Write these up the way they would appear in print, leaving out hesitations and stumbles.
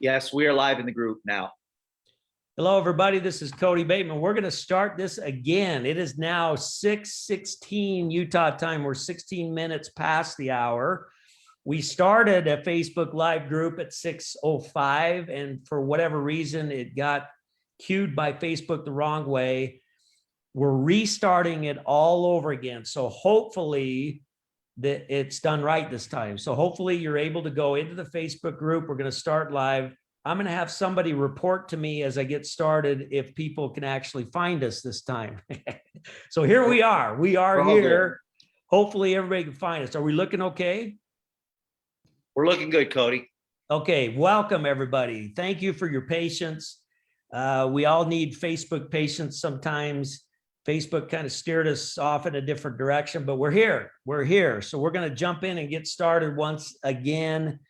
Yes, we are live in the group now. Hello, everybody. This is Cody Bateman. We're going to start this again. It is now 6:16 Utah time. We're 16 minutes past the hour. We started a Facebook Live group at 6:05, and for whatever reason, it got queued by Facebook the wrong way. We're restarting it all over again. So hopefully that it's done right this time. So hopefully you're able to go into the Facebook group. We're going to start live. I'm going to have somebody report to me as I get started if people can actually find us this time. So here we are. We are here. Hopefully everybody can find us. Are we looking okay? We're looking good, Cody. Okay. Welcome, everybody. Thank you for your patience. We all need Facebook patience sometimes. Facebook kind of steered us off in a different direction, but we're here. We're here. So we're going to jump in and get started once again.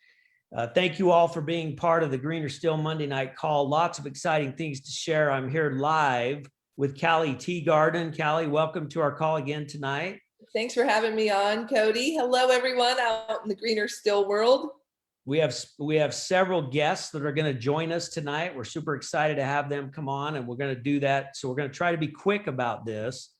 Thank you all for being part of the Greener Still Monday Night Call. Lots of exciting things to share. I'm here live with Callie Teagarden. Callie, welcome to our call again tonight. Thanks for having me on, Cody. Hello, everyone out in the Greener Still world. We have several guests that are going to join us tonight. We're super excited to have them come on, and we're going to do that. So we're going to try to be quick about this.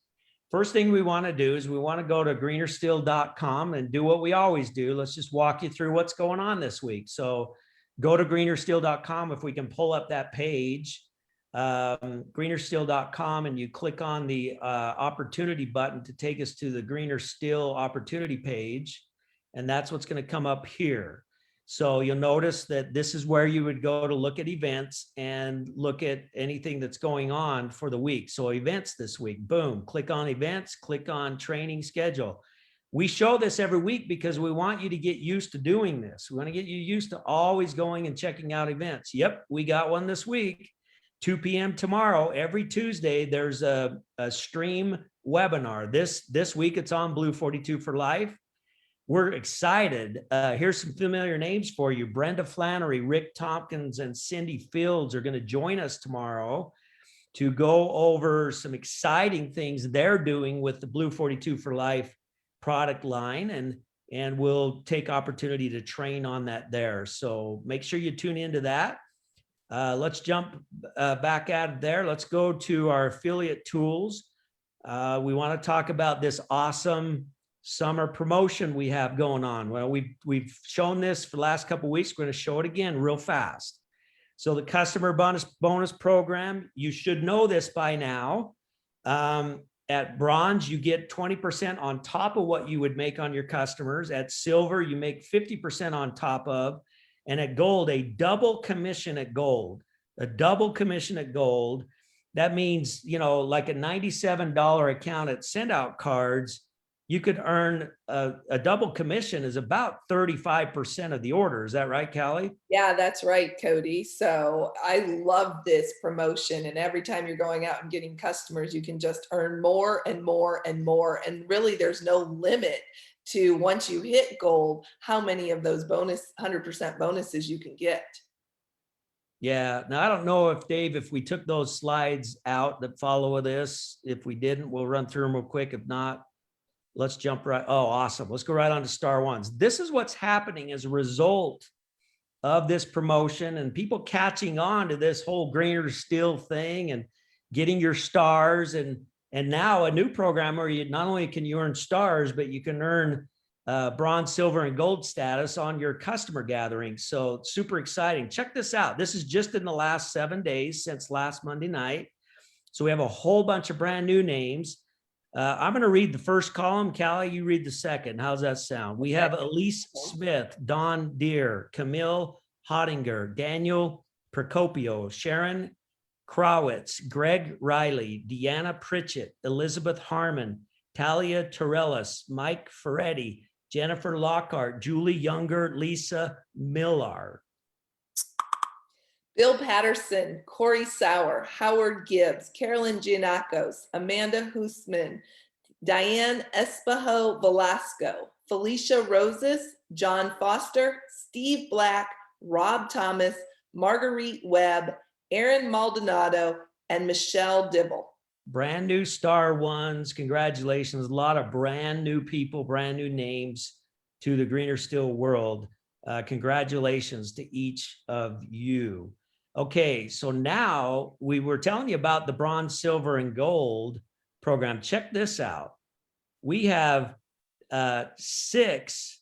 First thing we want to do is we want to go to greenerstill.com and do what we always do. Let's just walk you through what's going on this week. So go to greenerstill.com. If we can pull up that page, greenerstill.com, and you click on the opportunity button to take us to the Greener Still opportunity page. And that's what's going to come up here. So you'll notice that this is where you would go to look at events and look at anything that's going on for the week. So events this week, boom, click on events, click on training schedule. We show this every week because we want you to get used to doing this. We want to get you used to always going and checking out events. Yep, we got one this week, 2 p.m. tomorrow. Every Tuesday, there's a stream webinar. This week, it's on Blue 42 for Life. We're excited. Here's some familiar names for you. Brenda Flannery, Rick Tompkins, and Cindy Fields are going to join us tomorrow to go over some exciting things they're doing with the Blue 42 for Life product line, and we'll take opportunity to train on that there. So make sure you tune into that. Let's jump back out of there. Let's go to our affiliate tools. We want to talk about this awesome summer promotion we have going on. Well, we've shown this for the last couple of weeks. We're going to show it again real fast. So the customer bonus program, you should know this by now. At bronze, you get 20% on top of what you would make on your customers. At silver, you make 50% on top of. And at gold, a double commission at gold. A double commission at gold. That means, you know, like a $97 account at Send Out Cards, you could earn a double commission is about 35% of the order. Is that right, Callie? Yeah, that's right, Cody. So I love this promotion. And every time you're going out and getting customers, you can just earn more and more and more. And really, there's no limit to, once you hit gold, how many of those 100% bonuses you can get. Yeah. Now, I don't know if, Dave, if we took those slides out that follow this, if we didn't, we'll run through them real quick. If not, let's jump right. Oh, awesome. Let's go right on to star ones. This is what's happening as a result of this promotion and people catching on to this whole Greener Still thing and getting your stars. And now a new program where you not only can you earn stars, but you can earn bronze, silver, and gold status on your customer gathering. So super exciting. Check this out. This is just in the last 7 days since last Monday night. So we have a whole bunch of brand new names. I'm going to read the first column. Callie, you read the second. How's that sound? We have Elise Smith, Dawn Deere, Camille Hottinger, Daniel Procopio, Sharon Krawitz, Greg Riley, Deanna Pritchett, Elizabeth Harmon, Talia Torellis, Mike Ferretti, Jennifer Lockhart, Julie Younger, Lisa Millar. Bill Patterson, Corey Sauer, Howard Gibbs, Carolyn Giannakos, Amanda Hoosman, Diane Espejo Velasco, Felicia Roses, John Foster, Steve Black, Rob Thomas, Marguerite Webb, Aaron Maldonado, and Michelle Dibble. Brand new star ones. Congratulations. A lot of brand new people, brand new names to the Greener Still world. Congratulations to each of you. Okay, so now we were telling you about the bronze, silver, and gold program. Check this out. We have 6,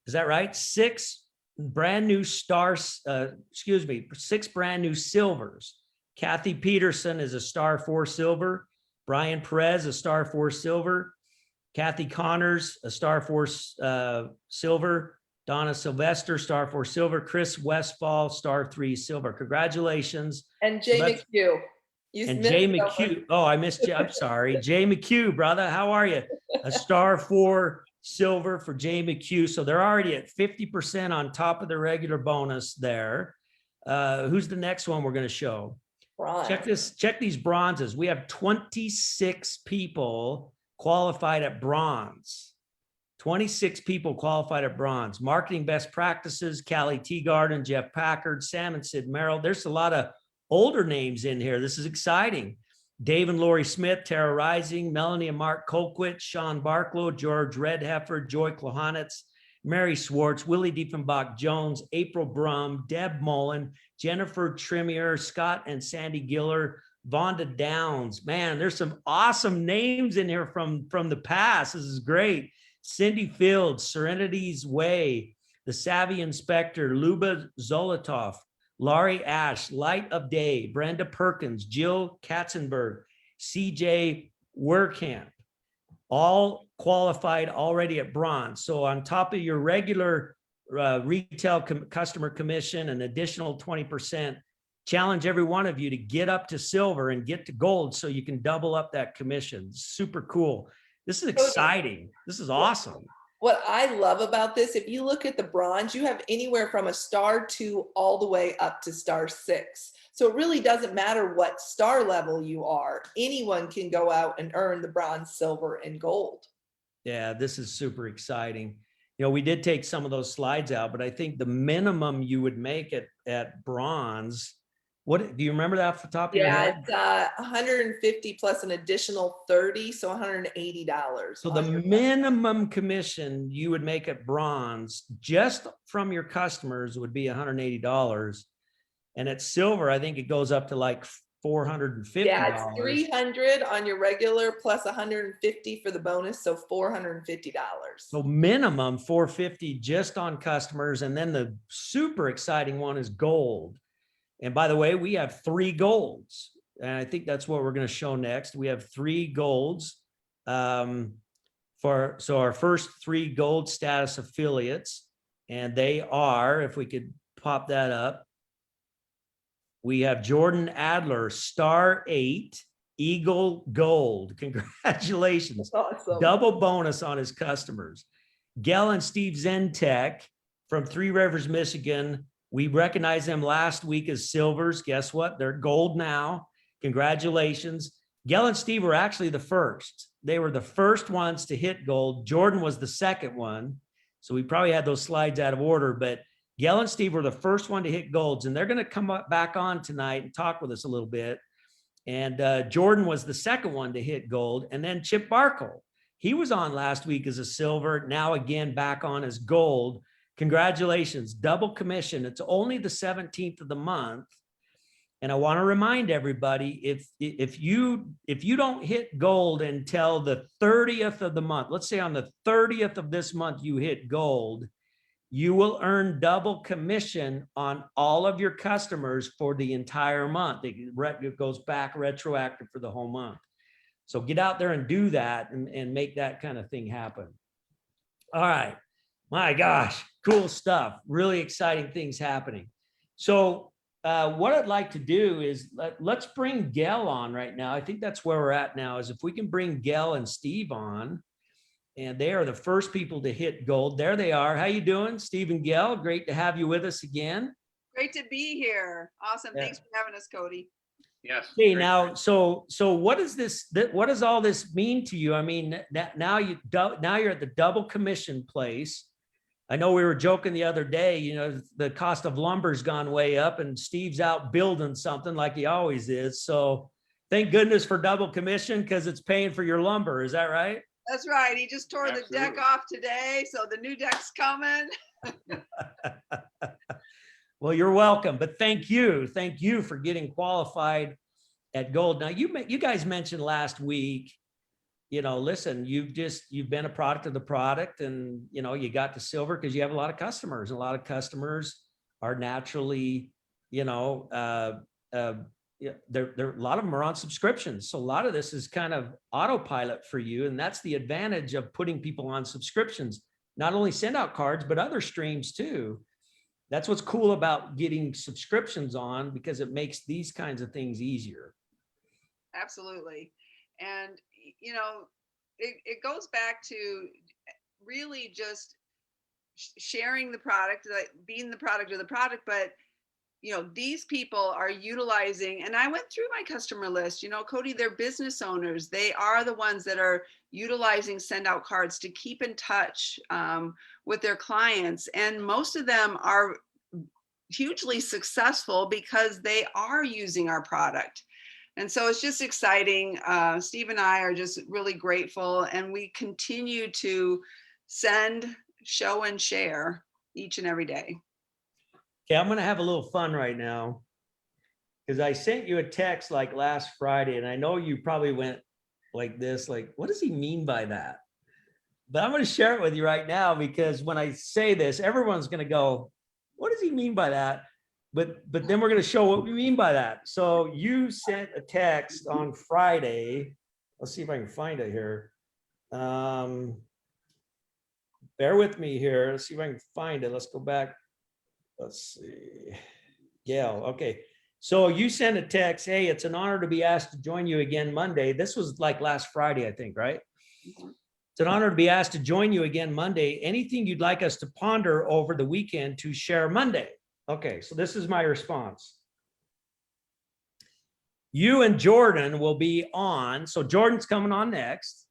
is that right? 6 brand new stars, 6 brand new silvers. Kathy Peterson is a star 4 silver. Brian Perez, a star 4 silver. Kathy Connors, a star 4 silver. Donna Sylvester, star 4 silver. Chris Westfall, star 3 silver. Congratulations. And Jay McHugh. And Jay McHugh. Oh, I missed you. I'm sorry. Jay McHugh, brother. How are you? A star 4 silver for Jay McHugh. So they're already at 50% on top of the regular bonus there. Who's the next one we're going to show? Bronze. Check these bronzes. We have 26 people qualified at bronze. 26 people qualified at bronze. Marketing best practices, Callie Teagarden, Jeff Packard, Sam and Sid Merrill. There's a lot of older names in here. This is exciting. Dave and Lori Smith, Tara Rising, Melanie and Mark Colquitt, Sean Barklow, George Redheffer, Joy Klohanitz, Mary Swartz, Willie Diefenbach Jones, April Brum, Deb Mullen, Jennifer Trimier, Scott and Sandy Giller, Vonda Downs. Man, there's some awesome names in here from the past. This is great. Cindy Fields, Serenity's Way, The Savvy Inspector, Luba Zolotov, Laurie Ash, Light of Day, Brenda Perkins, Jill Katzenberg, CJ Werkamp, all qualified already at bronze. So on top of your regular retail customer commission, an additional 20%, challenge every one of you to get up to silver and get to gold so you can double up that commission. Super cool. This is exciting. This is awesome. What I love about this, if you look at the bronze, you have anywhere from a star 2 all the way up to star 6. So it really doesn't matter what star level you are. Anyone can go out and earn the bronze, silver, and gold. Yeah, this is super exciting. You know, we did take some of those slides out, but I think the minimum you would make at bronze, what do you remember that off the top of your head? Yeah, it's 150 plus an additional 30, so $180. So the minimum commission you would make at bronze just from your customers would be $180. And at silver, I think it goes up to like $450. Yeah, it's 300 on your regular plus 150 for the bonus, so $450. So minimum 450 just on customers. And then the super exciting one is gold. And by the way, we have 3 golds. And I think that's what we're going to show next. We have 3 golds. So our first 3 gold status affiliates, and they are, if we could pop that up, we have Jordan Adler, star 8, Eagle Gold. Congratulations. Awesome. Double bonus on his customers. Gail and Steve Zentek from Three Rivers, Michigan. We recognized them last week as silvers. Guess what? They're gold now. Congratulations. Gail and Steve were actually the first. They were the first ones to hit gold. Jordan was the second one. So we probably had those slides out of order, but Gail and Steve were the first one to hit golds, and they're going to come back on tonight and talk with us a little bit. And Jordan was the second one to hit gold. And then Chip Barkle, he was on last week as a silver, now again back on as gold. Congratulations, double commission. It's only the 17th of the month. And I want to remind everybody, if you don't hit gold until the 30th of the month, let's say on the 30th of this month you hit gold, you will earn double commission on all of your customers for the entire month. It goes back retroactive for the whole month. So get out there and do that and make that kind of thing happen. All right. My gosh, cool stuff. Really exciting things happening. So what I'd like to do is let's bring Gail on right now. I think that's where we're at now, is if we can bring Gail and Steve on. And they are the first people to hit gold. There they are. How you doing, Steve and Gail? Great to have you with us again. Great to be here. Awesome. Yeah. Thanks for having us, Cody. Yes. Hey, now, so what does this? What does all this mean to you? I mean, now you're at the double commission place. I know we were joking the other day. You know, the cost of lumber's gone way up, and Steve's out building something like he always is. So, thank goodness for double commission because it's paying for your lumber. Is that right? That's right. He just tore Absolutely. the deck off today, so the new deck's coming. Well, you're welcome, but thank you. Thank you for getting qualified at gold. Now, you guys mentioned last week, listen, you've been a product of the product, and, you got to silver because you have a lot of customers. A lot of customers are naturally, a lot of them are on subscriptions. So a lot of this is kind of autopilot for you. And that's the advantage of putting people on subscriptions, not only send out cards, but other streams too. That's what's cool about getting subscriptions on, because it makes these kinds of things easier. Absolutely. And, it goes back to really just sharing the product, like being the product of the product. But, these people are utilizing, and I went through my customer list, Cody, they're business owners. They are the ones that are utilizing send out cards to keep in touch with their clients. And most of them are hugely successful because they are using our product. And so it's just exciting. Steve and I are just really grateful, and we continue to send, show, and share each and every day. Okay, I'm going to have a little fun right now, because I sent you a text like last Friday, and I know you probably went like this, like, what does he mean by that? But I'm going to share it with you right now, because when I say this, everyone's going to go, what does he mean by that? But then we're going to show what we mean by that. So you sent a text on Friday. Let's see if I can find it here. Bear with me here. Let's see if I can find it. Let's go back. Let's see. Gail. Okay. So you sent a text. Hey, it's an honor to be asked to join you again Monday. This was like last Friday, I think, right? It's an honor to be asked to join you again Monday. Anything you'd like us to ponder over the weekend to share Monday? Okay, so this is my response. You and Jordan will be on. So Jordan's coming on next.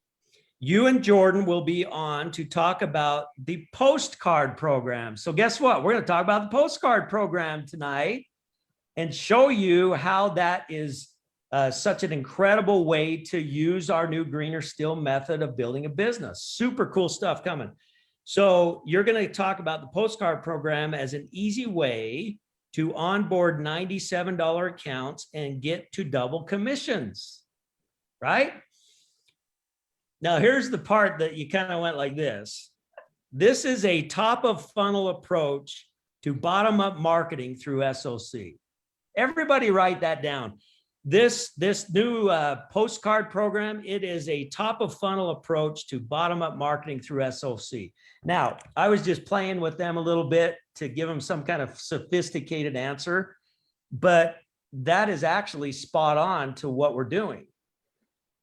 You and Jordan will be on to talk about the postcard program. So guess what? We're going to talk about the postcard program tonight and show you how that is such an incredible way to use our new greener steel method of building a business. Super cool stuff coming. So you're going to talk about the postcard program as an easy way to onboard $97 accounts and get to double commissions, right? Now, here's the part that you kind of went like this. This is a top of funnel approach to bottom up marketing through SOC. Everybody write that down. This new postcard program, it is a top of funnel approach to bottom up marketing through SOC. Now, I was just playing with them a little bit to give them some kind of sophisticated answer, but that is actually spot on to what we're doing.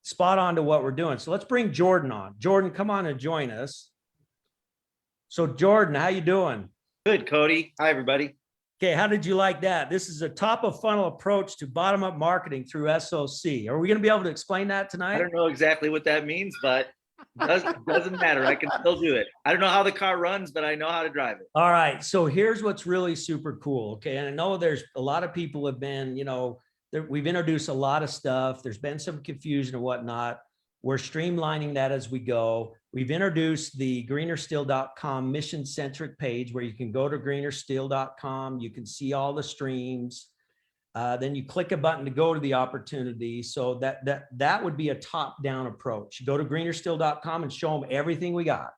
Spot on to what we're doing. So let's bring Jordan on. Jordan, come on and join us. So Jordan, how you doing? Good, Cody. Hi, everybody. Okay, how did you like that? This is a top of funnel approach to bottom up marketing through SOC. Are we going to be able to explain that tonight? I don't know exactly what that means, but doesn't matter. I can still do it. I don't know how the car runs, but I know how to drive it. All right. So here's what's really super cool. Okay. And I know there's a lot of people have been, we've introduced a lot of stuff. There's been some confusion and whatnot. We're streamlining that as we go. We've introduced the greenersteel.com mission-centric page where you can go to greenersteel.com. You can see all the streams. Then you click a button to go to the opportunity. So that would be a top-down approach. Go to greenersteel.com and show them everything we got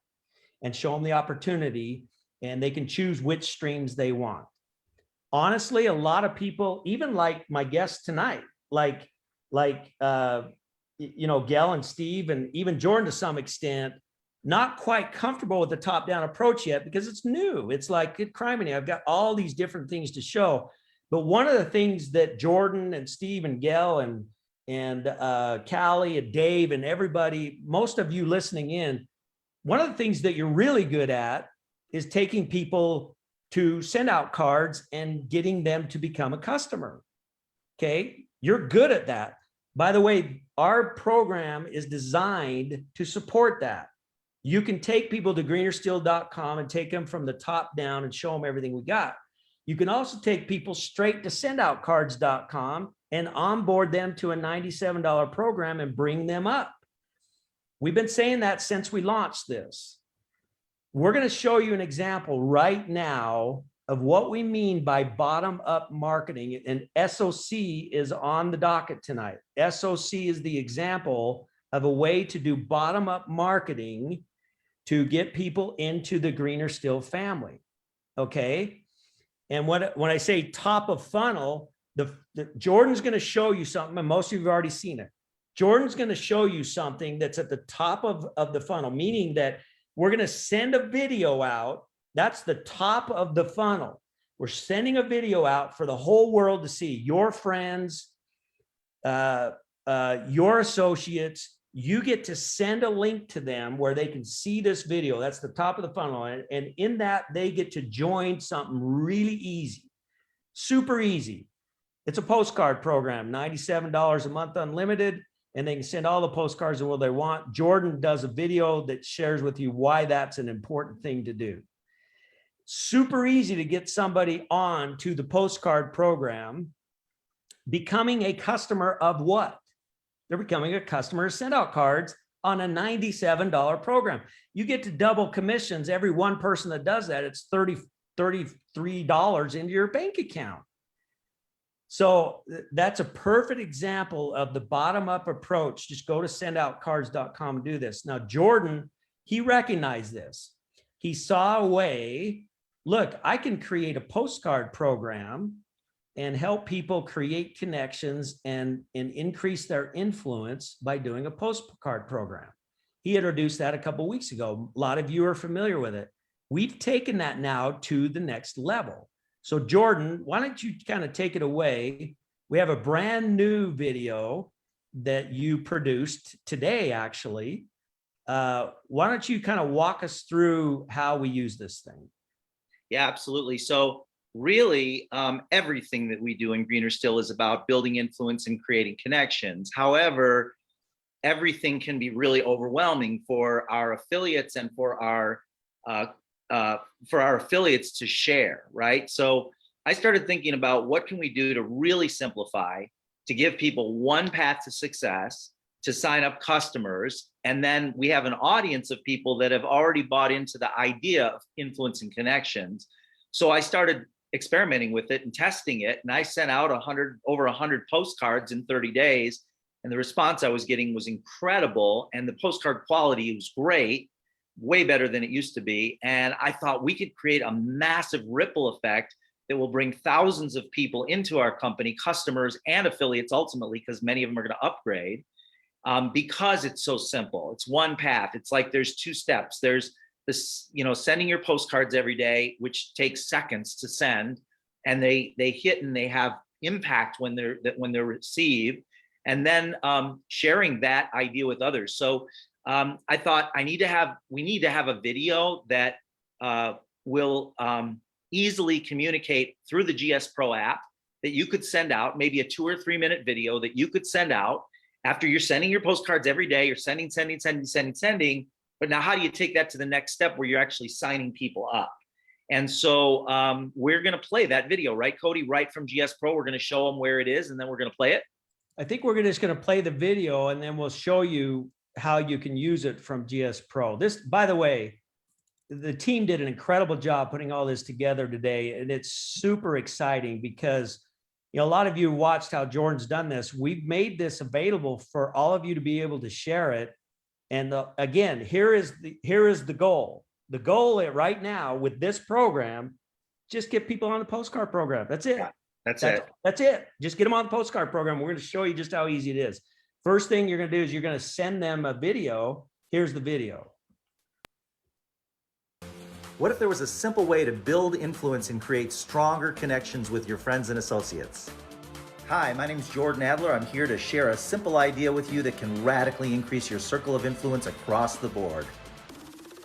and show them the opportunity, and they can choose which streams they want. Honestly, a lot of people, even like my guests tonight, like Gail and Steve and even Jordan to some extent, not quite comfortable with the top-down approach yet because it's new. It's like, good criminy, I've got all these different things to show. But one of the things that Jordan and Steve and Gail and Callie and Dave and everybody, most of you listening in, one of the things that you're really good at is taking people to send out cards and getting them to become a customer. Okay, you're good at that. By the way, our program is designed to support that. You can take people to greenersteel.com and take them from the top down and show them everything we got. You can also take people straight to sendoutcards.com and onboard them to a $97 program and bring them up. We've been saying that since we launched this. We're going to show you an example right now of what we mean by bottom-up marketing, and SOC is on the docket tonight. SOC is the example of a way to do bottom-up marketing to get people into the Greener Still family, okay? And when I say top of funnel, Jordan's going to show you something, and most of you have already seen it. Jordan's going to show you something that's at the top of the funnel, meaning that we're going to send a video out. That's the top of the funnel. We're sending a video out for the whole world to see. Your friends, your associates, you get to send a link to them where they can see this video. That's the top of the funnel. And in that, they get to join something really easy, super easy. It's a postcard program, $97 a month unlimited. And they can send all the postcards in the world they want. Jordan does a video that shares with you why that's an important thing to do. Super easy to get somebody on to the postcard program, becoming a customer of what? They're becoming a customer to send out cards on a $97 program. You get to double commissions. Every one person that does that, it's $33 into your bank account. So that's a perfect example of the bottom-up approach. Just go to sendoutcards.com and do this. Now, Jordan, he recognized this. He saw a way, look, I can create a postcard program and help people create connections and increase their influence by doing a postcard program. He introduced that a couple of weeks ago. A lot of you are familiar with it. We've taken that now to the next level. So Jordan, why don't you kind of take it away? We have a brand new video that you produced today, actually. Why don't you kind of walk us through how we use this thing? Yeah, absolutely. So really, everything that we do in Greener Still is about building influence and creating connections. However, everything can be really overwhelming for our affiliates and for our affiliates to share, right? So I started thinking about what can we do to really simplify, to give people one path to success, to sign up customers. And then we have an audience of people that have already bought into the idea of influence and connections. So I started experimenting with it and testing it. And I sent out over 100 postcards in 30 days. And the response I was getting was incredible. And the postcard quality was great, way better than it used to be. And I thought we could create a massive ripple effect that will bring thousands of people into our company, customers and affiliates ultimately, because many of them are going to upgrade, because it's so simple. It's one path. It's like there's two steps. There's this, sending your postcards every day, which takes seconds to send, and they hit and they have impact when they're received, and then sharing that idea with others. So I thought we need to have a video that will easily communicate through the GS Pro app that you could send out, maybe a 2 or 3 minute video that you could send out after you're sending your postcards every day. You're sending. But now how do you take that to the next step where you're actually signing people up? And so we're going to play that video, right, Cody? Right from GS Pro, we're going to show them where it is, and then we're going to play it. I think we're just going to play the video, and then we'll show you how you can use it from GS Pro. This, by the way, the team did an incredible job putting all this together today, and it's super exciting because a lot of you watched how Jordan's done this. We've made this available for all of you to be able to share it. And again, here is the goal. The goal right now with this program, just get people on the postcard program. That's it. Yeah, that's it. Just get them on the postcard program. We're going to show you just how easy it is. First thing you're going to do is you're going to send them a video. Here's the video. What if there was a simple way to build influence and create stronger connections with your friends and associates? Hi, my name is Jordan Adler. I'm here to share a simple idea with you that can radically increase your circle of influence across the board.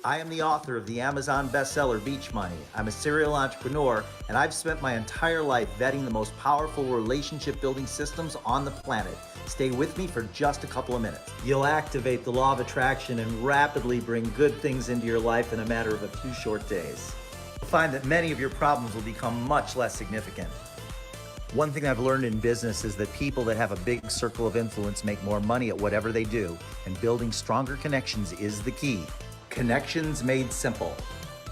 I am the author of the Amazon bestseller Beach Money. I'm a serial entrepreneur, and I've spent my entire life vetting the most powerful relationship building systems on the planet. Stay with me for just a couple of minutes. You'll activate the law of attraction and rapidly bring good things into your life in a matter of a few short days. You'll find that many of your problems will become much less significant. One thing I've learned in business is that people that have a big circle of influence make more money at whatever they do, and building stronger connections is the key. Connections made simple.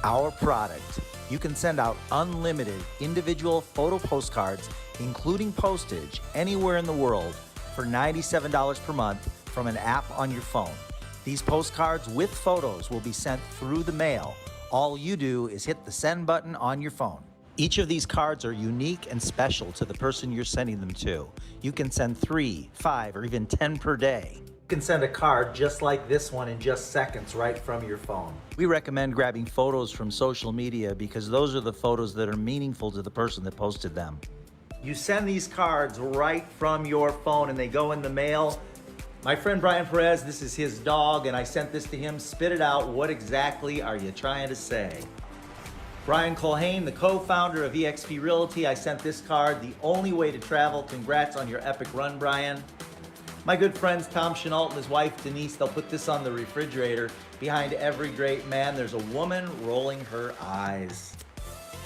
our product. You can send out unlimited individual photo postcards, including postage, anywhere in the world for $97 per month from an app on your phone. These postcards with photos will be sent through the mail. All you do is hit the send button on your phone. Each of these cards are unique and special to the person you're sending them to. You can send 3, 5, or even 10 per day. You can send a card just like this one in just seconds right from your phone. We recommend grabbing photos from social media because those are the photos that are meaningful to the person that posted them. You send these cards right from your phone and they go in the mail. My friend Brian Perez, this is his dog, and I sent this to him. Spit it out. What exactly are you trying to say? Brian Colhane, the co-founder of eXp Realty, I sent this card. The only way to travel. Congrats on your epic run, Brian. My good friends Tom Chenault and his wife Denise, they'll put this on the refrigerator. Behind every great man, there's a woman rolling her eyes.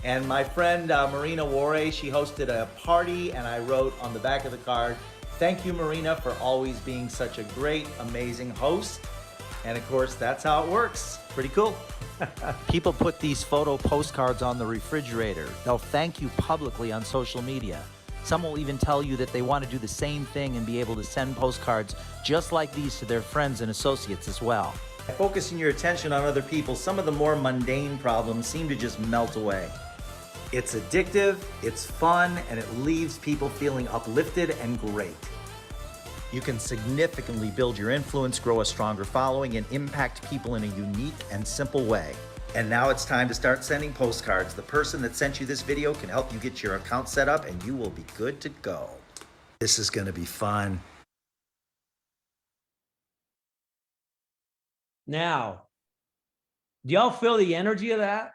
And my friend Marina Ware, she hosted a party, and I wrote on the back of the card, "Thank you, Marina, for always being such a great, amazing host." And of course, that's how it works. Pretty cool. People put these photo postcards on the refrigerator. They'll thank you publicly on social media. Some will even tell you that they want to do the same thing and be able to send postcards just like these to their friends and associates as well. By focusing your attention on other people, some of the more mundane problems seem to just melt away. It's addictive, it's fun, and it leaves people feeling uplifted and great. You can significantly build your influence, grow a stronger following, and impact people in a unique and simple way. And now it's time to start sending postcards. The person that sent you this video can help you get your account set up and you will be good to go. This is going to be fun. Now, do y'all feel the energy of that?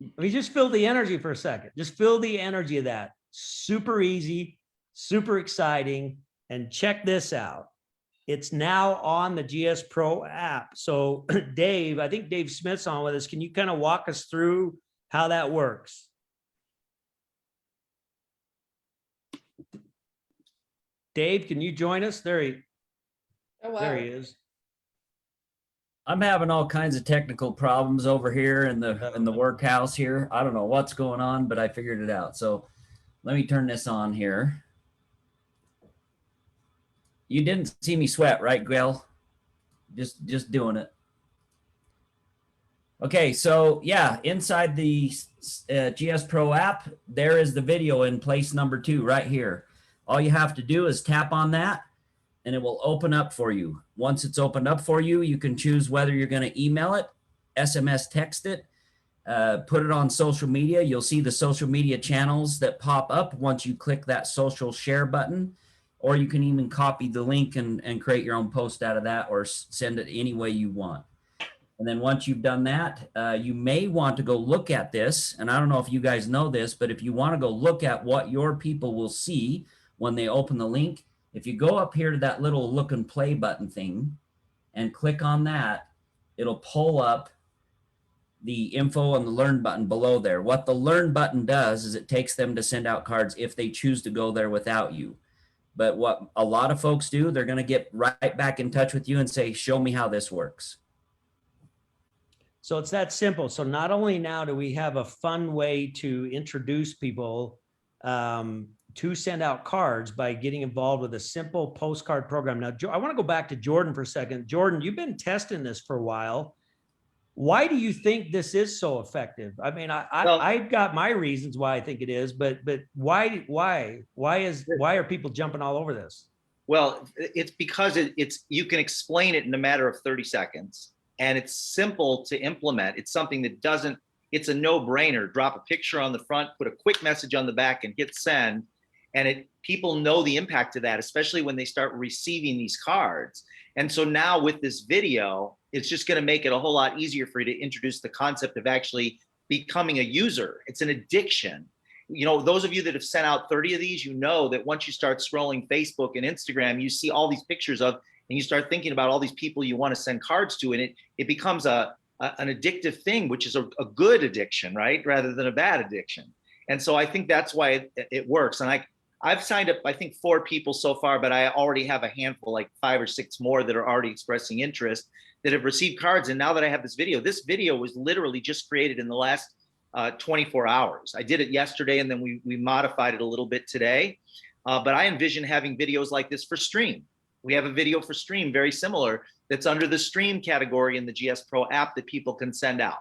I mean, just feel the energy for a second. Just feel the energy of that. Super easy, super exciting. And check this out. It's now on the GS Pro app. So Dave, I think Dave Smith's on with us. Can you kind of walk us through how that works? Dave, can you join us? There he is. I'm having all kinds of technical problems over here in the workhouse here. I don't know what's going on, but I figured it out. So let me turn this on here. You didn't see me sweat, right, Gail? Just doing it. Okay, so yeah, inside the GS Pro app, there is the video in place number 2 right here. All you have to do is tap on that and it will open up for you. Once it's opened up for you, you can choose whether you're going to email it, SMS text it, put it on social media. You'll see the social media channels that pop up once you click that social share button. Or you can even copy the link and create your own post out of that or send it any way you want. And then once you've done that, you may want to go look at this. And I don't know if you guys know this, but if you want to go look at what your people will see when they open the link, if you go up here to that little look and play button thing and click on that, it'll pull up the info and the learn button below there. What the learn button does is it takes them to send out cards if they choose to go there without you. But what a lot of folks do, they're going to get right back in touch with you and say, show me how this works. So it's that simple. So not only now do we have a fun way to introduce people to send out cards by getting involved with a simple postcard program. Now, I want to go back to Jordan for a second. Jordan, you've been testing this for a while. Why do you think this is so effective? I mean, I've got my reasons why I think it is, but why are people jumping all over this? Well, it's because you can explain it in a matter of 30 seconds and it's simple to implement. It's something that it's a no-brainer. Drop a picture on the front, put a quick message on the back and hit send. And people know the impact of that, especially when they start receiving these cards. And so now with this video, it's just going to make it a whole lot easier for you to introduce the concept of actually becoming a user. It's an addiction. You know, those of you that have sent out 30 of these, you know that once you start scrolling Facebook and Instagram, you see all these pictures of, and you start thinking about all these people you want to send cards to, and it becomes an addictive thing, which is a good addiction, right? Rather than a bad addiction. And so I think that's why it works. And I've signed up, I think 4 people so far, but I already have a handful, like 5 or 6 more that are already expressing interest that have received cards. And now that I have this video was literally just created in the last 24 hours. I did it yesterday and then we modified it a little bit today. But I envision having videos like this for stream. We have a video for stream very similar that's under the stream category in the GS Pro app that people can send out.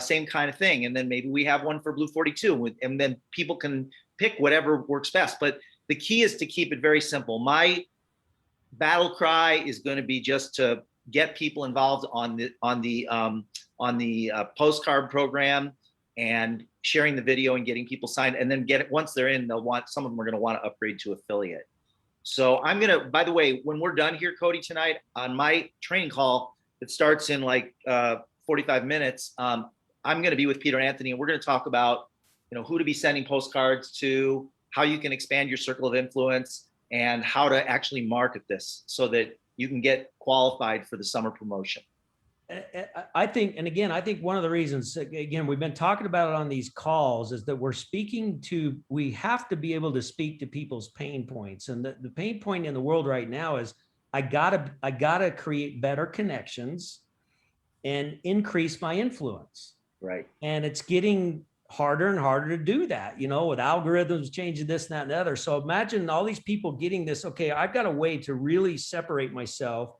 Same kind of thing. And then maybe we have one for Blue 42 and then people can pick whatever works best. But the key is to keep it very simple. My battle cry is going to be just to get people involved on the postcard program and sharing the video and getting people signed, and then get it once they're in, some of them are going to want to upgrade to affiliate. So I'm going to, by the way, when we're done here, Cody, tonight on my training call that starts in like 45 minutes, I'm going to be with Peter and Anthony, and we're going to talk about, who to be sending postcards to, how you can expand your circle of influence, and how to actually market this so that you can get qualified for the summer promotion. I think, and again, I think one of the reasons, again, we've been talking about it on these calls, is that we have to be able to speak to people's pain points. And the pain point in the world right now is I gotta create better connections and increase my influence. Right. And it's getting harder and harder to do that, with algorithms changing this, that, and the other. So imagine all these people getting this, okay, I've got a way to really separate myself.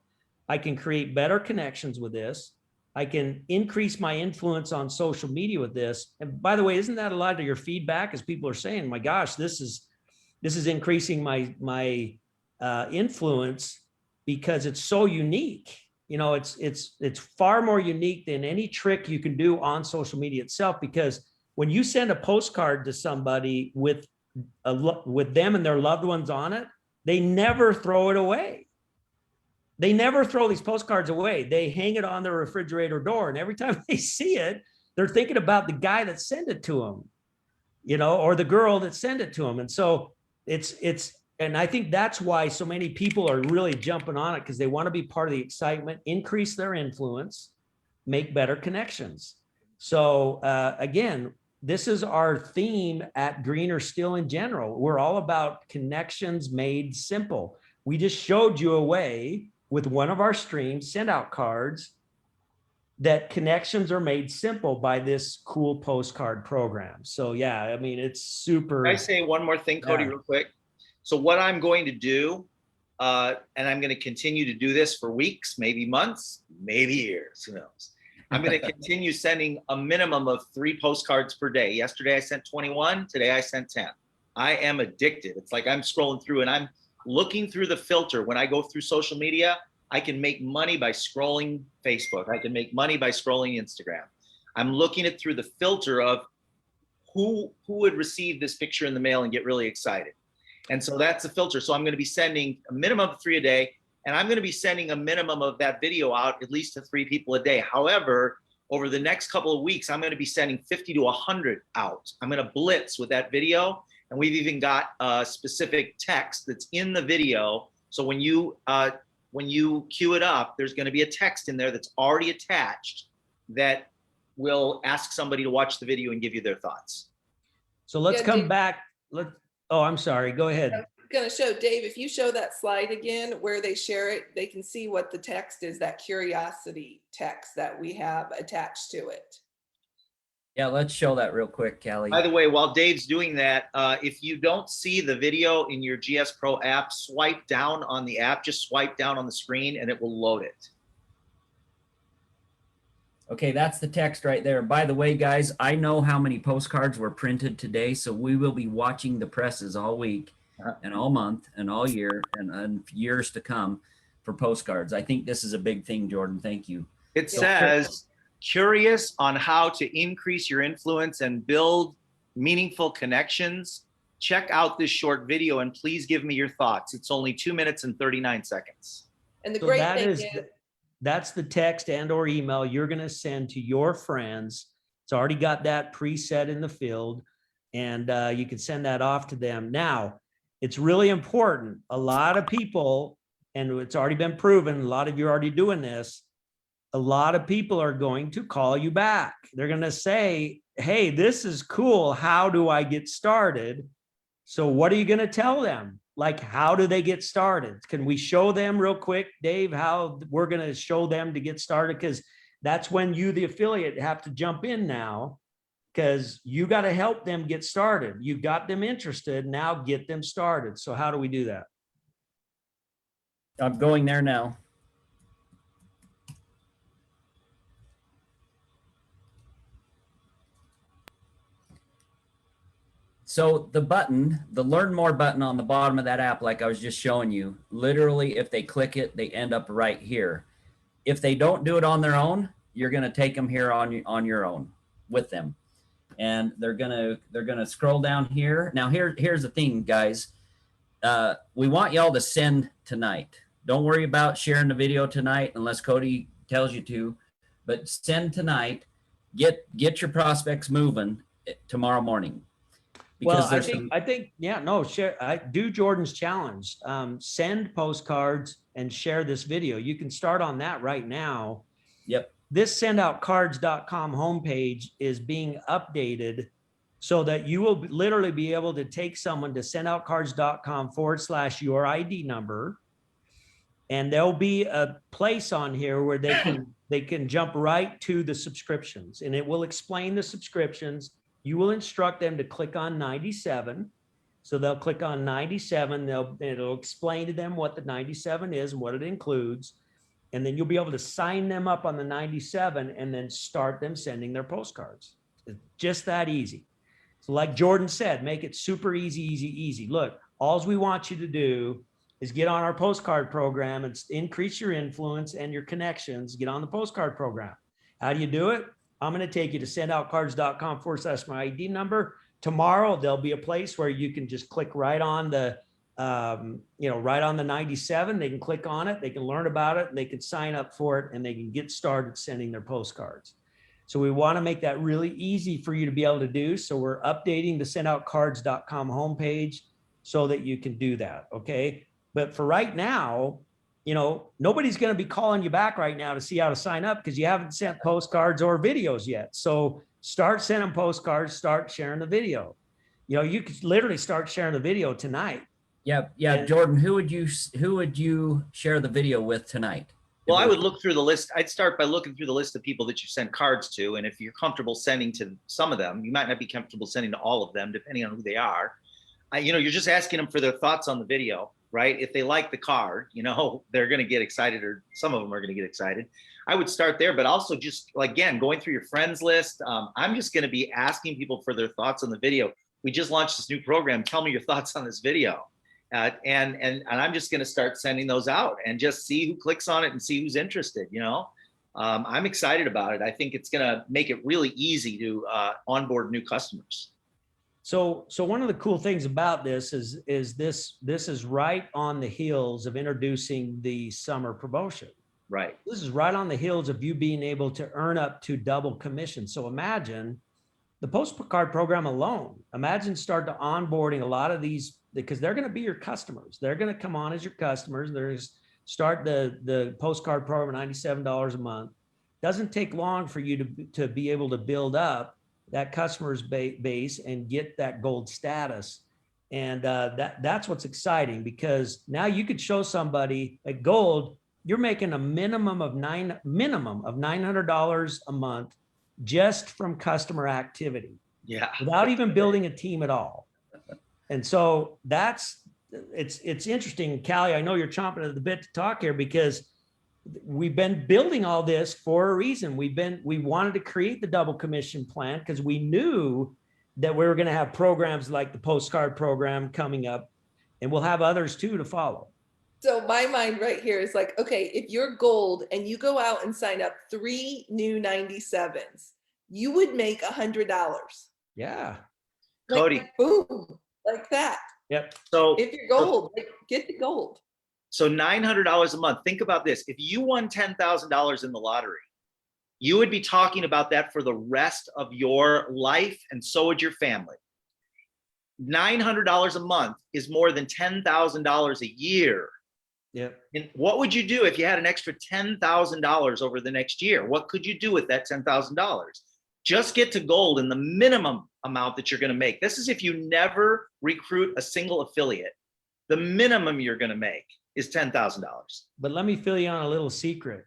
I can create better connections with this. I can increase my influence on social media with this. And by the way, isn't that a lot of your feedback, as people are saying, my gosh, this is increasing my influence because it's so unique. It's far more unique than any trick you can do on social media itself, because when you send a postcard to somebody with them and their loved ones on it, they never throw it away. They never throw these postcards away. They hang it on their refrigerator door. And every time they see it, they're thinking about the guy that sent it to them, or the girl that sent it to them. And so and I think that's why so many people are really jumping on it, because they want to be part of the excitement, increase their influence, make better connections. So again, this is our theme at Greener Still in general. We're all about connections made simple. We just showed you a way with one of our streams, send out cards, that connections are made simple by this cool postcard program. So yeah, I mean, it's super. Can I say one more thing, Cody, real quick? So what I'm going to do, and I'm going to continue to do this for weeks, maybe months, maybe years, who knows? I'm going to continue sending a minimum of 3 postcards per day. Yesterday I sent 21, today I sent 10. I am addicted. It's like I'm scrolling through and I'm looking through the filter. When I go through social media, I can make money by scrolling Facebook. I can make money by scrolling Instagram. I'm looking at through the filter of who would receive this picture in the mail and get really excited. And so that's the filter. So I'm going to be sending a minimum of 3 a day, and I'm going to be sending a minimum of that video out at least to 3 people a day. However, over the next couple of weeks, I'm going to be sending 50 to 100 out. I'm going to blitz with that video. And we've even got a specific text that's in the video. So when you queue it up, there's going to be a text in there that's already attached that will ask somebody to watch the video and give you their thoughts. So let's come back. Oh, I'm sorry. Go ahead. I'm going to show Dave, if you show that slide again where they share it, they can see what the text is, that curiosity text that we have attached to it. Yeah, let's show that real quick, Callie. By the way, while Dave's doing that, if you don't see the video in your GS Pro app, swipe down on the app, just swipe down on the screen and it will load it. Okay, that's the text right there. By the way, guys, I know how many postcards were printed today, so we will be watching the presses all week and all month and all year and years to come for postcards. I think this is a big thing, Jordan. Thank you. It says, curious on how to increase your influence and build meaningful connections? Check out this short video and please give me your thoughts. It's only 2 minutes and 39 seconds. And the So great that thing is, is, that's the text and or email you're going to send to your friends. It's already got that preset in the field, and you can send that off to them. Now, it's really important. A lot of people, and it's already been proven, a lot of you are already doing this, a lot of people are going to call you back. They're going to say, hey, this is cool. How do I get started? So what are you going to tell them? Like, how do they get started? Can we show them real quick, Dave, how we're going to show them to get started? Because that's when you, the affiliate, have to jump in now, because you got to help them get started. You got them interested. Now get them started. So how do we do that? I'm going there now. So the button, the learn more button on the bottom of that app, like I was just showing you, literally if they click it, they end up right here. If they don't do it on their own, you're going to take them here on your own with them. And they're going to scroll down here. Now here's the thing, guys. We want y'all to send tonight. Don't worry about sharing the video tonight unless Cody tells you to, but send tonight. Get your prospects moving tomorrow morning. Well, I think, yeah, no, share. I do Jordan's challenge. Send postcards and share this video. You can start on that right now. Yep. This sendoutcards.com homepage is being updated so that you will literally be able to take someone to sendoutcards.com/your ID number. And there'll be a place on here where they can jump right to the subscriptions, and it will explain the subscriptions. You will instruct them to click on 97. So they'll click on 97. It'll explain to them what the 97 is and what it includes. And then you'll be able to sign them up on the 97 and then start them sending their postcards. It's just that easy. So like Jordan said, make it super easy, easy, easy. Look, all we want you to do is get on our postcard program and increase your influence and your connections. Get on the postcard program. How do you do it? I'm going to take you to sendoutcards.com/my ID number. Tomorrow, there'll be a place where you can just click right on the, right on the 97. They can click on it. They can learn about it. And they can sign up for it, and they can get started sending their postcards. So we want to make that really easy for you to be able to do. So we're updating the sendoutcards.com homepage so that you can do that. Okay. But for right now, nobody's going to be calling you back right now to see how to sign up because you haven't sent postcards or videos yet. So start sending postcards, start sharing the video. You could literally start sharing the video tonight. Yeah. And Jordan, who would you share the video with tonight? Well, I would look through the list. I'd start by looking through the list of people that you send cards to. And if you're comfortable sending to some of them, you might not be comfortable sending to all of them, depending on who they are. You're just asking them for their thoughts on the video, right? If they like the card, they're going to get excited, or some of them are going to get excited. I would start there, but also just, again, going through your friends list. I'm just going to be asking people for their thoughts on the video. We just launched this new program. Tell me your thoughts on this video. And I'm just going to start sending those out and just see who clicks on it and see who's interested. I'm excited about it. I think it's going to make it really easy to onboard new customers. So one of the cool things about this is this is right on the heels of introducing the summer promotion. Right. This is right on the heels of you being able to earn up to double commission. So imagine the postcard program alone. Imagine start to onboarding a lot of these, because they're going to be your customers. They're going to come on as your customers. There's start the postcard program at $97 a month. Doesn't take long for you to be able to build up that customer's base and get that gold status. And that's what's exciting, because now you could show somebody at gold, you're making a minimum of $900 a month just from customer activity. Yeah. Without even building a team at all. And so it's interesting, Callie, I know you're chomping at the bit to talk here, because we've been building all this for a reason. We wanted to create the double commission plan because we knew that we were going to have programs like the postcard program coming up, and we'll have others too to follow. So my mind right here is like, okay, if you're gold and you go out and sign up 3 new 97s, you would make $100. Yeah. Cody. Boom, like that. Yep. So if you're gold, get the gold. So $900 a month. Think about this. If you won $10,000 in the lottery, you would be talking about that for the rest of your life, and so would your family. $900 a month is more than $10,000 a year. Yep. And what would you do if you had an extra $10,000 over the next year? What could you do with that $10,000? Just get to gold, and the minimum amount that you're going to make. This is if you never recruit a single affiliate. The minimum you're going to make is $10,000. But let me fill you on a little secret.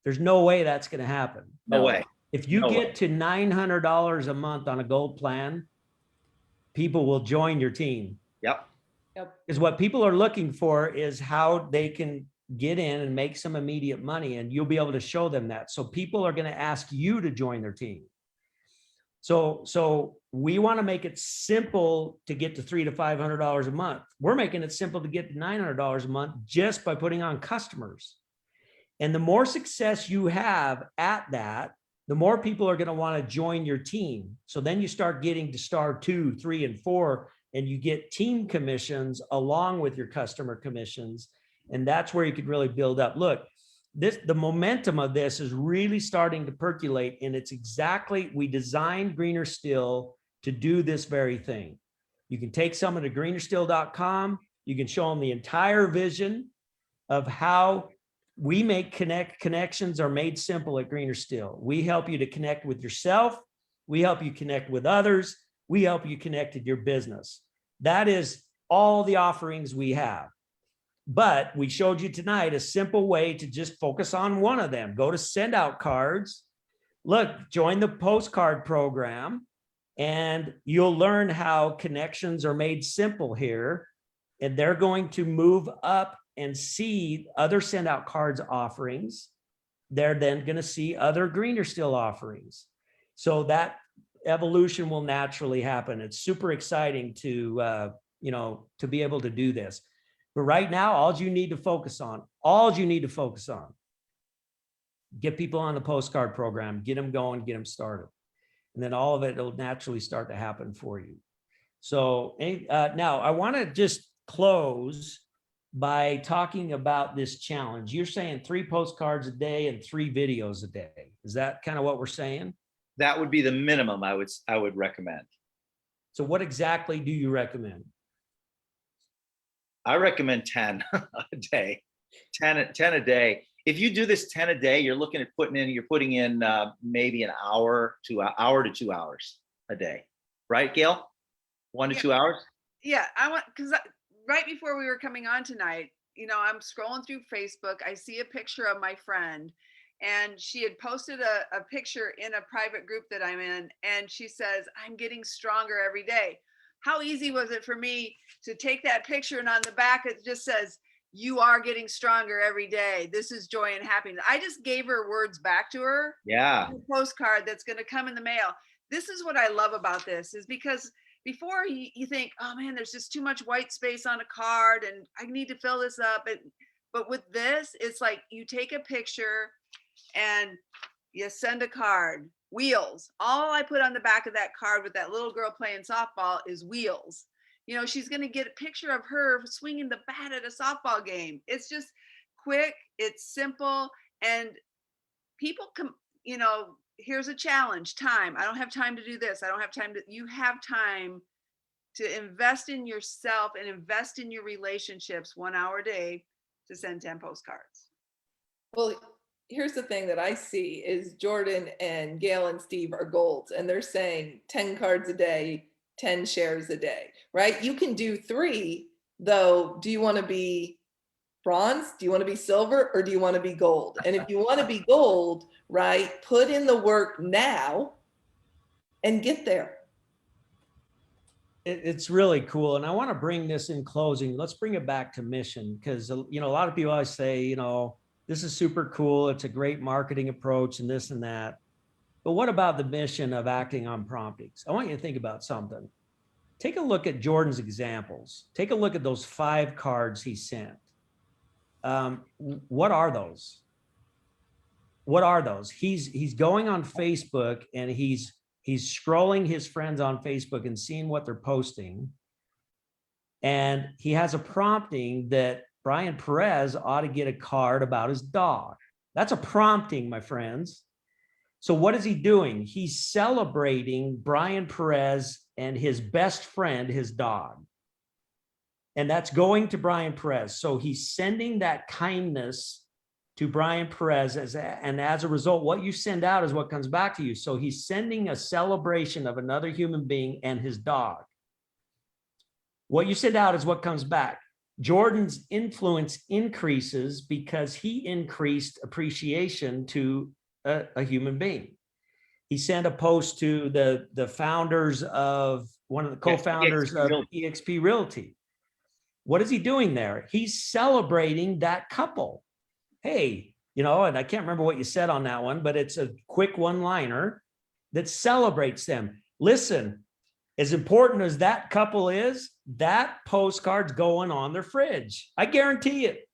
There's no way that's going to happen. No way. If you No way. get to $900 a month on a gold plan, people will join your team. Yep. Because what people are looking for is how they can get in and make some immediate money, and you'll be able to show them that. So people are going to ask you to join their team. So we want to make it simple to get to $300 to $500 a month. We're making it simple to get to $900 a month just by putting on customers. And the more success you have at that, the more people are going to want to join your team. So then you start getting to star 2, 3, and 4, and you get team commissions along with your customer commissions. And that's where you could really build up. Look, the momentum of this is really starting to percolate, and it's exactly, we designed Greener Still to do this very thing. You can take someone to greenerstill.com. You can show them the entire vision of how we make connections are made simple at Greener Still. We help you to connect with yourself. We help you connect with others. We help you connect with your business. That is all the offerings we have. But we showed you tonight a simple way to just focus on one of them. Go to send out cards. Look, join the postcard program, and you'll learn how connections are made simple here. And they're going to move up and see other send out cards offerings. They're then going to see other Greener Still offerings. So that evolution will naturally happen. It's super exciting to, to be able to do this. But right now, all you need to focus on, get people on the postcard program, get them going, get them started. And then all of it will naturally start to happen for you. So now I want to just close by talking about this challenge. You're saying 3 postcards a day and 3 videos a day. Is that kind of what we're saying? That would be the minimum I would recommend. So what exactly do you recommend? I recommend 10 a day, 10 a day. If you do this 10 a day, you're looking at you're putting in maybe an hour to 2 hours a day, right, Gail? 1 to 2 hours? Yeah, because right before we were coming on tonight, I'm scrolling through Facebook. I see a picture of my friend, and she had posted a picture in a private group that I'm in, and she says, "I'm getting stronger every day." How easy was it for me to take that picture, and on the back it just says, "You are getting stronger every day. This is joy and happiness." I just gave her words back to her. Yeah. A postcard that's going to come in the mail. This is what I love about this, is because before you think, oh man, there's just too much white space on a card and I need to fill this up. But with this, it's like you take a picture and you send a card. Wheels. All I put on the back of that card with that little girl playing softball is wheels. She's going to get a picture of her swinging the bat at a softball game. It's just quick. It's simple. And people come, here's a challenge. Time. I don't have time to do this. I don't have time to, you have time to invest in yourself and invest in your relationships 1 hour a day to send 10 postcards. Well, here's the thing that I see is Jordan and Gail and Steve are golds, and they're saying 10 cards a day, 10 shares a day, right? You can do 3, though. Do you want to be bronze? Do you want to be silver? Or do you want to be gold? And if you want to be gold, right, put in the work now and get there. It's really cool. And I want to bring this in closing. Let's bring it back to mission, because, a lot of people always say, this is super cool. It's a great marketing approach and this and that. But what about the mission of acting on promptings? I want you to think about something. Take a look at Jordan's examples. Take a look at those 5 cards he sent. What are those? What are those? He's going on Facebook and he's scrolling his friends on Facebook and seeing what they're posting. And he has a prompting that Brian Perez ought to get a card about his dog. That's a prompting, my friends. So what is he doing? He's celebrating Brian Perez and his best friend, his dog. And that's going to Brian Perez. So he's sending that kindness to Brian Perez, and as a result, what you send out is what comes back to you. So he's sending a celebration of another human being and his dog. What you send out is what comes back. Jordan's influence increases because he increased appreciation to a human being. He sent a post to the founders of one of the co-founders of eXp Realty. What is he doing there? He's celebrating that couple. Hey, you know, and I can't remember what you said on that one, but it's a quick one-liner that celebrates them. Listen, as important as that couple is, that postcard's going on their fridge. I guarantee it.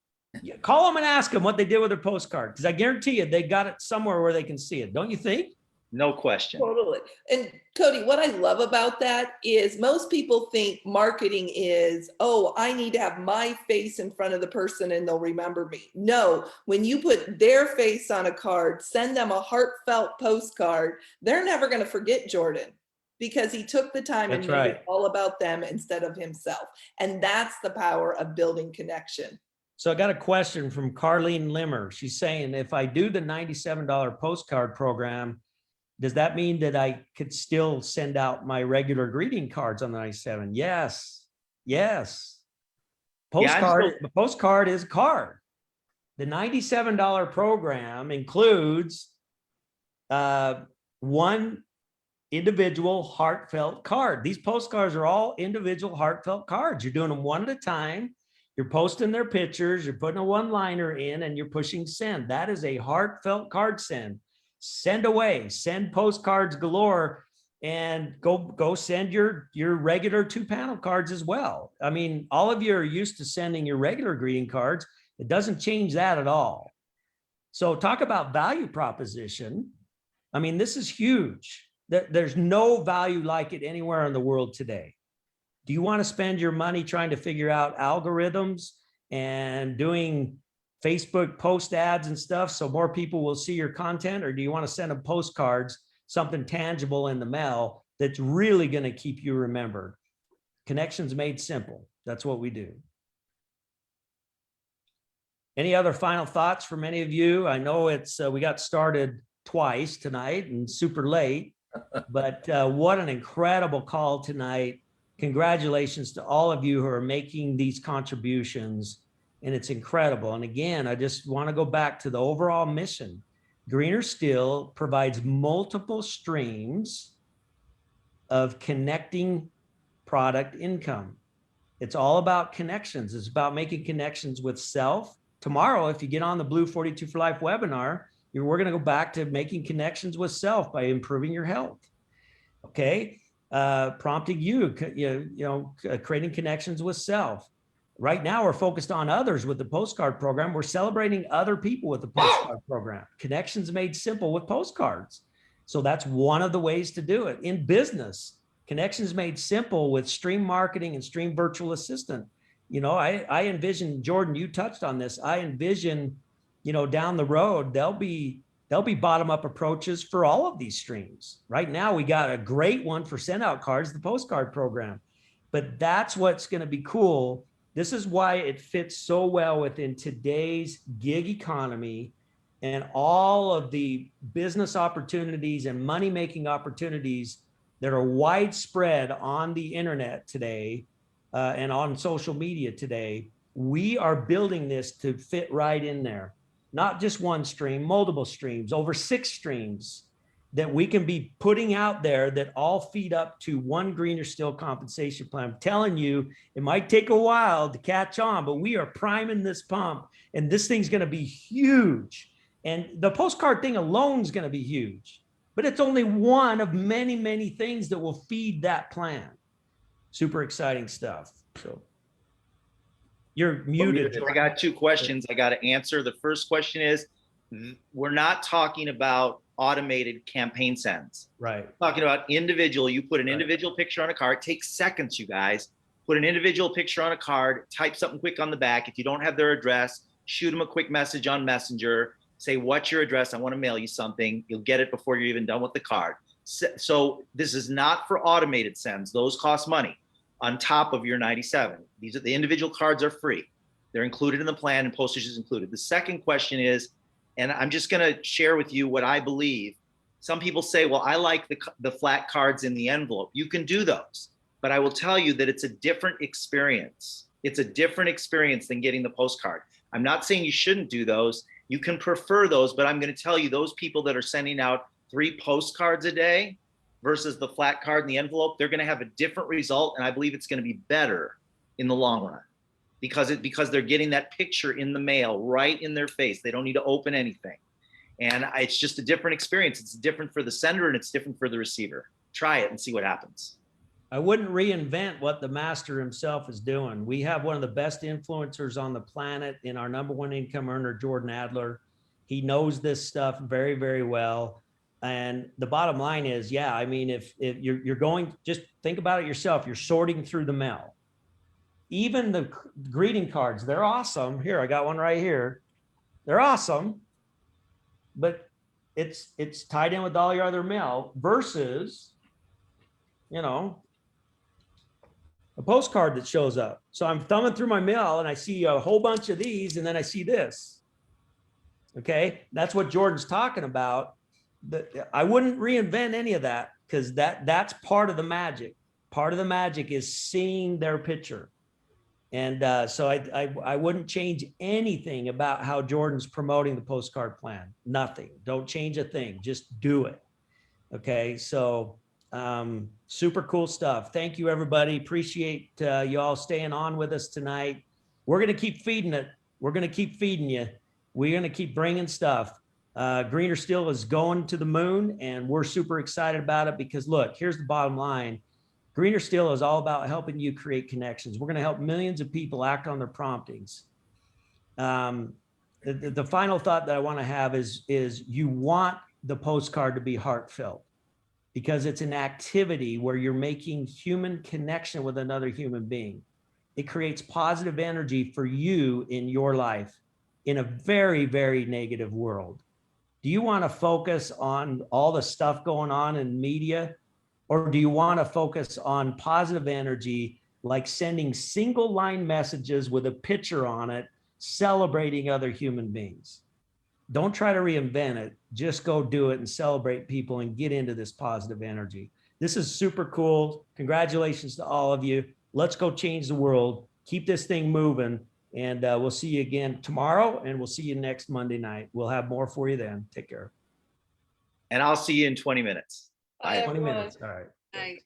Call them and ask them what they did with their postcard, because I guarantee you they got it somewhere where they can see it. Don't you think? No question. Totally. And Cody, what I love about that is most people think marketing is, oh, I need to have my face in front of the person and they'll remember me. No, when you put their face on a card, send them a heartfelt postcard, they're never going to forget Jordan, because he took the time and made it all about them instead of himself. And that's the power of building connection. So I got a question from Carlene Limmer. She's saying, if I do the $97 postcard program, does that mean that I could still send out my regular greeting cards on the 97? Yes. Yes. The postcard is a card. The $97 program includes one individual heartfelt card. These postcards are all individual heartfelt cards. You're doing them one at a time. You're posting their pictures. You're putting a one-liner in and you're pushing send. That is a heartfelt card send. Send away, send postcards galore, and go send your regular 2-panel cards as well. I mean, all of you are used to sending your regular greeting cards. It doesn't change that at all. So talk about value proposition. I mean, this is huge. There's no value like it anywhere in the world today. Do you want to spend your money trying to figure out algorithms and doing Facebook post ads and stuff so more people will see your content? Or do you want to send them postcards, something tangible in the mail that's really going to keep you remembered? Connections made simple. That's what we do. Any other final thoughts from any of you? I know it's we got started twice tonight and super late, but what an incredible call tonight. Congratulations to all of you who are making these contributions. And it's incredible. And again, I just want to go back to the overall mission. Greener Steel provides multiple streams of connecting product income. It's all about connections. It's about making connections with self. Tomorrow, if you get on the Blue 42 for Life webinar, we're going to go back to making connections with self by improving your health. Okay. Prompting creating connections with self. Right now, we're focused on others with the postcard program. We're celebrating other people with the postcard program. Connections made simple with postcards. So that's one of the ways to do it. In business, connections made simple with stream marketing and stream virtual assistant. You know, I envision, Jordan, you touched on this. I envision, down the road, there'll be bottom-up approaches for all of these streams. Right now, we got a great one for send out cards, the postcard program. But that's what's going to be cool. This is why it fits so well within today's gig economy and all of the business opportunities and money-making opportunities that are widespread on the internet today and on social media today. We are building this to fit right in there. Not just one stream, multiple streams, over 6 streams that we can be putting out there that all feed up to one Greener Steel compensation plan. I'm telling you, it might take a while to catch on, but we are priming this pump and this thing's going to be huge. And the postcard thing alone is going to be huge, but it's only one of many, many things that will feed that plan. Super exciting stuff. So you're muted. I got 2 questions I got to answer. The first question is, we're not talking about automated campaign sends. Right. We're talking about individual. You put an individual picture on a card. It takes seconds, you guys. Put an individual picture on a card, type something quick on the back. If you don't have their address, shoot them a quick message on Messenger. Say, what's your address? I want to mail you something. You'll get it before you're even done with the card. So this is not for automated sends. Those cost money on top of your 97. These are the individual cards are free. They're included in the plan and postage is included. The second question is, and I'm just going to share with you what I believe. Some people say, well, I like the flat cards in the envelope. You can do those, but I will tell you that it's a different experience. It's a different experience than getting the postcard. I'm not saying you shouldn't do those. You can prefer those, but I'm going to tell you those people that are sending out 3 postcards a day versus the flat card in the envelope, they're going to have a different result. And I believe it's going to be better in the long run because they're getting that picture in the mail right in their face. They don't need to open anything. And it's just a different experience. It's different for the sender and it's different for the receiver. Try it and see what happens. I wouldn't reinvent what the master himself is doing. We have one of the best influencers on the planet in our #1 income earner, Jordan Adler. He knows this stuff very, very well. And the bottom line is, yeah, I mean, if you're going, just think about it yourself. You're sorting through the mail. Even the greeting cards, they're awesome. Here, I got one right here. They're awesome, but it's tied in with all your other mail versus, you know, a postcard that shows up. So I'm thumbing through my mail and I see a whole bunch of these and then I see this. Okay, that's what Jordan's talking about. I wouldn't reinvent any of that because that's part of the magic. Part of the magic is seeing their picture. And so I wouldn't change anything about how Jordan's promoting the postcard plan. Nothing. Don't change a thing. Just do it. Okay, so super cool stuff. Thank you, everybody. Appreciate you all staying on with us tonight. We're going to keep feeding it. We're going to keep feeding you. We're going to keep bringing stuff. Greener Steel is going to the moon, and we're super excited about it because, look, here's the bottom line. Greener Steel is all about helping you create connections. We're going to help millions of people act on their promptings. The final thought that I want to have is you want the postcard to be heartfelt because it's an activity where you're making human connection with another human being. It creates positive energy for you in your life in a very, very negative world. Do you want to focus on all the stuff going on in media? Or do you want to focus on positive energy, like sending single line messages with a picture on it, celebrating other human beings? Don't try to reinvent it. Just go do it and celebrate people and get into this positive energy. This is super cool. Congratulations to all of you. Let's go change the world. Keep this thing moving. And we'll see you again tomorrow. And we'll see you next Monday night. We'll have more for you then. Take care. And I'll see you in 20 minutes. Bye, 20 everyone. minutes. All right. I